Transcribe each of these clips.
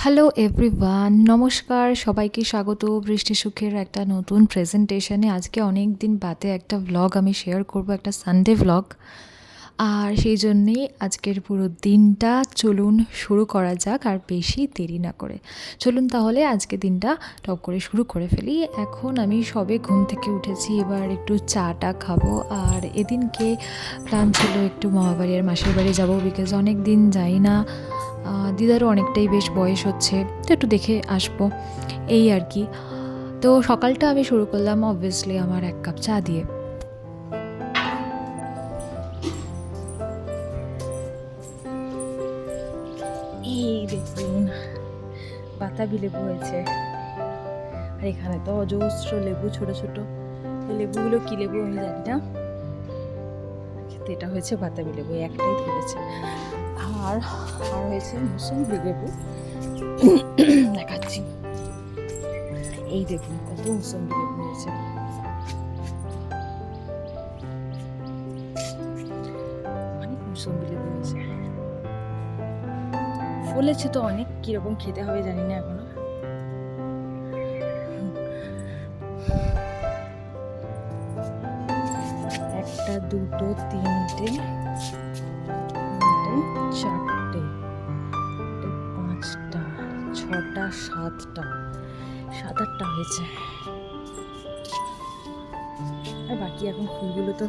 Hello everyone, নমস্কার সবাইকে, স্বাগত বৃষ্টি সুখের একটা নতুন প্রেজেন্টেশনে। আজকে অনেক দিন বাদে একটা ভ্লগ আমি শেয়ার করব, একটা সানডে ভ্লগ। আর সেই জন্যেই আজকের পুরো দিনটা চলুন শুরু করা যাক, আর বেশি দেরি না করে। চলুন তাহলে আজকে দিনটা টপ করে শুরু করে ফেলি। এখন আমি সবে ঘুম থেকে উঠেছি, এবার একটু চাটা খাবো। আর এদিনকে প্ল্যান ছিল একটু মামাবাড়ি আর মাসির বাড়ি যাবো, বিকজ অনেক দিন যাই না। দিদারও অনেকটাই বেশ বয়স হচ্ছে, তো একটু দেখে আসবো, এই আর কি। তো সকালটা আমি শুরু করলাম অবভিয়াসলি আমার এক কাপ চা দিয়ে। এই দেখুন, বাতাবি লেবু হয়েছে, আর এখানে তো অজস্র লেবু, ছোট ছোট। এই লেবুগুলো কি লেবু আমি জানি না, এটা হয়েছে বাতাবি লেবু, একটাই ধরেছে। আর হয়েছে মুসম্বি লেবু, দেখাচ্ছি। এই দেখুন কত মুসম্বি লেবু হয়েছে, অনেক মুসম্বি লেবু হয়েছে। ফলেছে তো অনেক, কিরকম খেতে হবে জানি না এখনো। একটা, দুটো, তিনটে, চারটে, পাঁচটা, ছটা, সাত আটটা হয়েছে। আর বাকি এখন ফুলগুলো তো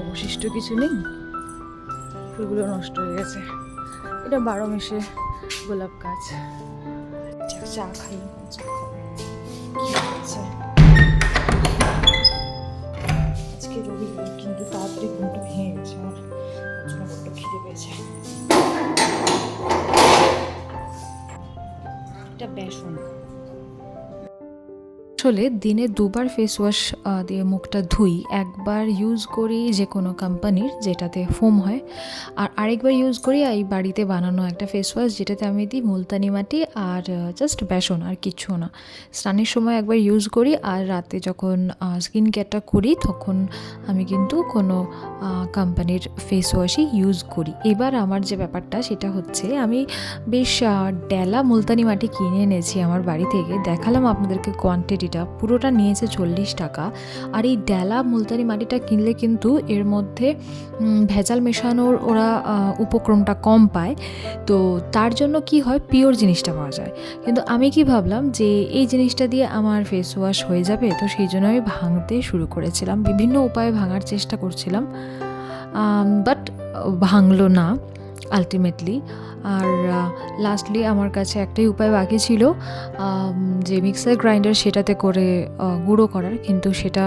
অবশিষ্ট কিছু নেই, ফুলগুলো নষ্ট হয়ে গেছে। এটা 12 মাসে গোলাপ গাছ। চা খাই, চা খাবো। আজকে রবিবার, কিন্তু তাড়াতাড়ি ঘুমটা ভেঙে গেছে আমার, বড্ড খিদে পেয়েছে। এটা বেসন। আসলে দিনে দুবার ফেস ওয়াশ দিয়ে মুখটা ধুই। একবার ইউজ করি যে কোনো কোম্পানির, যেটাতে ফোম হয়, আর আরেকবার ইউজ করি এই বাড়িতে বানানো একটা ফেস ওয়াশ, যেটাতে আমি দিই মুলতানি মাটি আর জাস্ট বেসন, আর কিচ্ছু না। স্নানের সময় একবার ইউজ করি, আর রাতে যখন স্কিন কেয়ারটা করি তখন আমি কিন্তু কোনো কোম্পানির ফেস ওয়াশই ইউজ করি। এবার আমার যে ব্যাপারটা সেটা হচ্ছে, আমি বেশ ডেলা মুলতানি মাটি কিনে এনেছি আমার বাড়ি থেকে। দেখালাম আপনাদেরকে কোয়ান্টিটিটা, পুরোটা নিয়েছে 40 টাকা। আর এই ডেলা মুলতানি মাটিটা কিনলে কিন্তু এর মধ্যে ভেজাল মেশানোর ওরা উপক্রমটা কম পায়, তো তার জন্য কি হয়, পিওর জিনিসটা পাওয়া যায়। কিন্তু আমি কি ভাবলাম যে এই জিনিসটা দিয়ে আমার ফেস ওয়াশ হয়ে যাবে, তো সেই জন্য আমি ভাঙতে শুরু করেছিলাম, বিভিন্ন উপায়ে ভাঙার চেষ্টা করছিলাম, বাট ভাঙলো না আলটিমেটলি। আর লাস্টলি আমার কাছে একটাই উপায় বাকি ছিল, যে মিক্সার গ্রাইন্ডার, সেটাতে করে গুঁড়ো করার, কিন্তু সেটা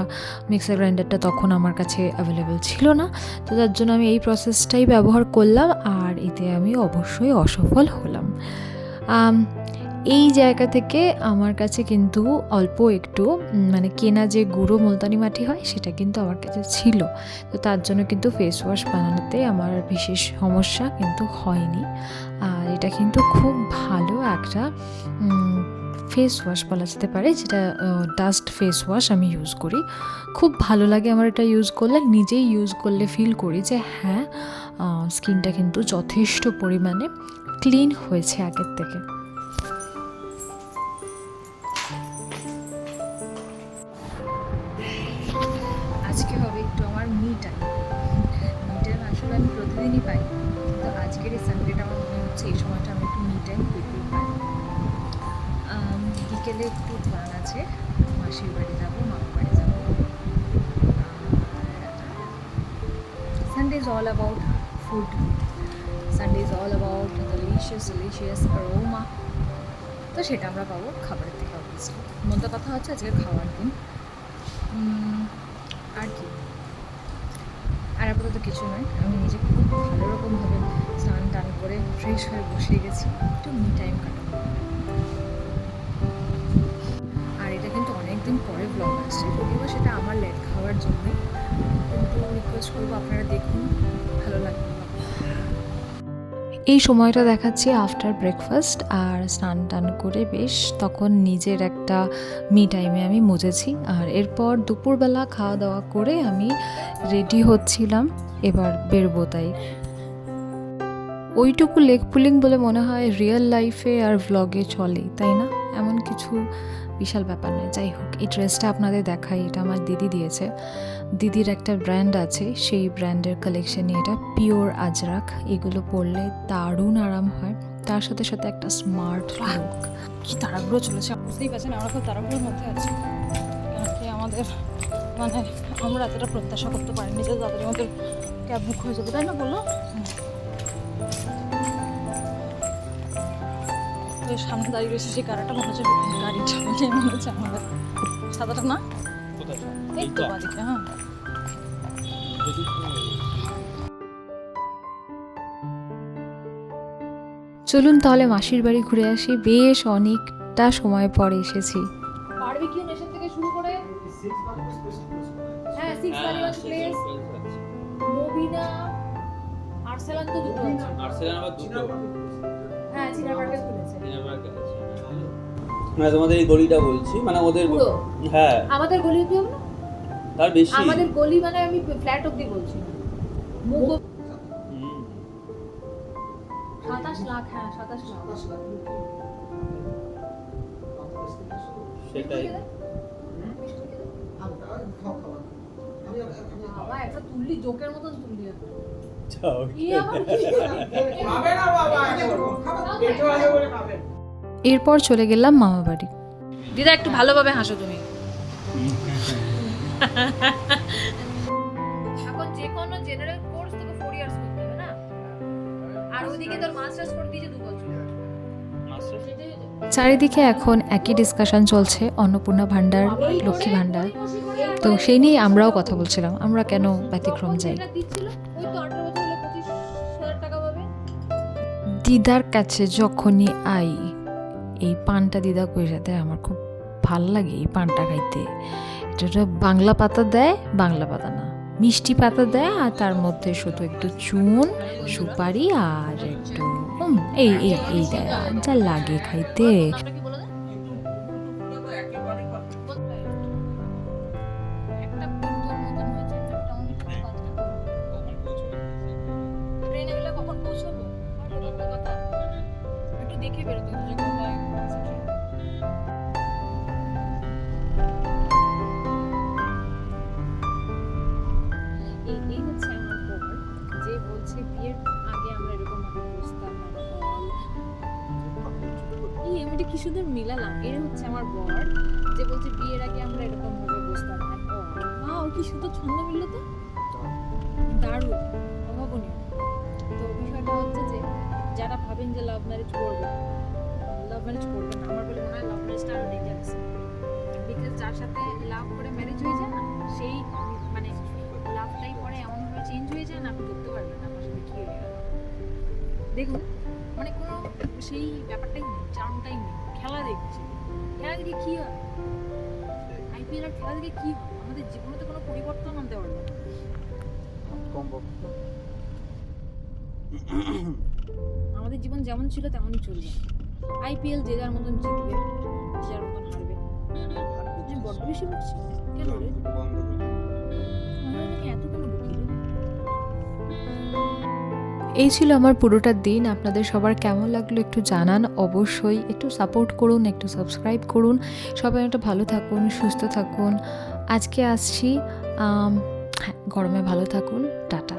মিক্সার গ্রাইন্ডারটা তখন আমার কাছে অ্যাভেলেবেল ছিল না। তো তার জন্য আমি এই প্রসেসটাই ব্যবহার করলাম, আর এতে আমি অবশ্যই অসফল হলাম। এই জায়গা থেকে আমার কাছে কিন্তু অল্প একটু মানে কেনা যে গুঁড়ো মুলতানি মাটি হয়, সেটা কিন্তু আমার কাছে ছিল। তো তার জন্য কিন্তু ফেস ওয়াশ বানানোতে আমার বিশেষ সমস্যা কিন্তু হয়নি। আর এটা কিন্তু খুব ভালো একটা ফেস ওয়াশ বলা যেতে পারে, যেটা ডাস্ট ফেস ওয়াশ আমি ইউজ করি। খুব ভালো লাগে আমার এটা ইউজ করলে, নিজেই ইউজ করলে ফিল করি যে হ্যাঁ, স্কিনটা কিন্তু যথেষ্ট পরিমাণে ক্লিন হয়েছে আগের থেকে। আজকে হবে একটু আমার মি টাইম। আসলে আমি প্রতিদিনই পাই, তো আজকের এই সানডেটা আমার মনে হচ্ছে এই সময়টা আমি একটু মি টাইম পেতেই পারি। বিকেলে একটু প্ল্যান আছে, মাসির বাড়ি যাবো, মামার বাড়ি যাবো। Sunday is all about food. Sunday is all about delicious aroma. তো সেটা আমরা পাবো খাবারের থেকে, অবভিয়াসলি। মধ্যে কথা হচ্ছে আজকে খাওয়ার দিন। আর কি, আর আপাতত কিছু নয়, আমি নিজে খুব ভালো রকমভাবে স্নান টান করে ফ্রেশ হয়ে বসে গেছি, একটু মি টাইম কাটাবো। আর এটা কিন্তু অনেকদিন পরে ব্লগ আসছে, যদিও সেটা আমার লেট খাওয়ার জন্যই, কিন্তু রিকোয়েস্ট করবো আপনারা দেখুন, ভালো লাগবে। এই সময়টা দেখাচ্ছি আফটার ব্রেকফাস্ট, আর স্নান টান করে বেশ তখন নিজের একটা মি টাইমে আমি মুজেছি। আর এরপর দুপুরবেলা খাওয়া দাওয়া করে আমি রেডি হচ্ছিলাম, এবার বেরোবো। তাই ওইটুকু লেগ পুলিং বলে মনে হয় রিয়েল লাইফে আর ভ্লগে চলে, তাই না? এমন কিছু বিশাল ব্যাপার নয়। যাই হোক, এই ড্রেসটা আপনাদের দেখাই, এটা আমার দিদি দিয়েছে। দিদির একটা ব্র্যান্ড আছে, সেই ব্র্যান্ডের কালেকশানে এটা পিওর আজরাক। এগুলো পরলে দারুণ আরাম হয়, তার সাথে সাথে একটা স্মার্ট লুক। কি তাড়াহুড়ো চলেছে, বুঝতেই পারছেন আমরা খুব তাড়াহুড়োর মধ্যে আছি। কি আমাদের মানে আমরা এতটা প্রত্যাশা করতে পারিনি যে তাদের আমাদের ক্যাব বুক হয়ে যাবে, তাই না বললো? তো সামনে দাঁড়িয়ে রয়েছে সেই গাড়িটা, মনে হচ্ছে গাড়িটা মনে হচ্ছে আমাদের সাদাটা না, এই তো বাদিকে। হ্যাঁ, চলুন তাহলে মাসির বাড়ি ঘুরে আসি। বেশ অনেকটা সময় পরে এসেছি। বারবিকিউ নেশন থেকে শুরু করে হ্যাঁ 6 ভ্যালি প্লেস, মোবিনা, আর্সেলান তো দুটো আছে। আর্সেলান আবার দুটো। হ্যাঁ, চিনা মার্কেট খুলেছে। মানে তোমাদের এই গলিটা বলছি, মানে ওদের হ্যাঁ আমাদের গলি অবধি হবে না, তার বেশি। আমাদের গলি মানে আমি ফ্ল্যাট অবধি বলছি না। 27 লাখ। হ্যাঁ 27 লাখ সেটাই। বাবা একটা তুললি, জোকের মতন তুললি একটা। এরপর চলে গেলাম মামা বাড়ি। দিদা একটু ভালোভাবে হাসো তুমি। এখন যে কোনো জেনারেল কোর্স তোকে 4 ইয়ার্স করতে হবে না, আর ওইদিকে তোর মাস্টার্স করে দিয়েছে 2 বছর। চারিদিকে এখন একই ডিসকাশন চলছে, অন্নপূর্ণা ভান্ডার, লক্ষ্মী ভান্ডার। তো সেই নিয়ে আমরাও কথা বলছিলাম, আমরা কেন ব্যতিক্রম যাই। দিদার কাছে যখনই আই, এই পানটা দিদা কইরা দেয়, আমার খুব ভাল লাগে এই পানটা খাইতে। এটা বাংলা পাতা দেয়, বাংলা পাতা না মিষ্টি পাতা দেয়, আর তার মধ্যে শুধু একটু চুন, সুপারি আর একটু এই এই এই দেয়, যা লাগে খাইতে। দেখে বেরোতে হচ্ছে কোথায়। এই হচ্ছে আমার বর, যে বলছে বিয়ের আগে আমরা এরকম ভাবে বুঝতাম না। এই এমনিটা কি সুন্দর মিলালাম। এর হচ্ছে আমার বর, যে বলছে বিয়ের আগে আমরা এরকম ভাবে বুঝতাম না। ও কি সুন্দর ছন্দ মিললো তো, দারুণ, অভাবনীয়। তো বিষয়টা হচ্ছে যে যারা ভাবেন যে লাভ ম্যারেজ করবে, লাভ ম্যারেজ করবেন না। আমার বলে মনে হয় লাভ ম্যারেজটা আরো ডেঞ্জারাস, বিকজ যার সাথে লাভ করে ম্যারেজ হয়ে যায় না, সেই মানে লাভটাই পরে এমনভাবে চেঞ্জ হয়ে যায় না, আপনি ধরতে পারবেন না আপনার সাথে কী হয়ে গেল। দেখুন মানে কোনো সেই ব্যাপারটাই নেই, চার্মটাই নেই। খেলা দেখছি, খেলা দেখে কী হয়, আইপিএল আর খেলা দেখে কী হয়, আমাদের জীবনে তো কোনো পরিবর্তন আনতে পারবে না। আমাদের জীবন যেমন ছিল তেমনই চলবে। আইপিএল যে যার মতন জিতবে, যে যার মতন হারবে। বড্ড বেশি বলছি কেন রে, এত কেন বকিল। এই ছিল আমার পুরোটা দিন। আপনাদের সবার কেমন লাগলো একটু জানান অবশ্যই। একটু সাপোর্ট করুন, একটু সাবস্ক্রাইব করুন। সবাই একটু ভালো থাকুন, সুস্থ থাকুন। আজকে আসছি, হ্যাঁ, গরমে ভালো থাকুন। টাটা।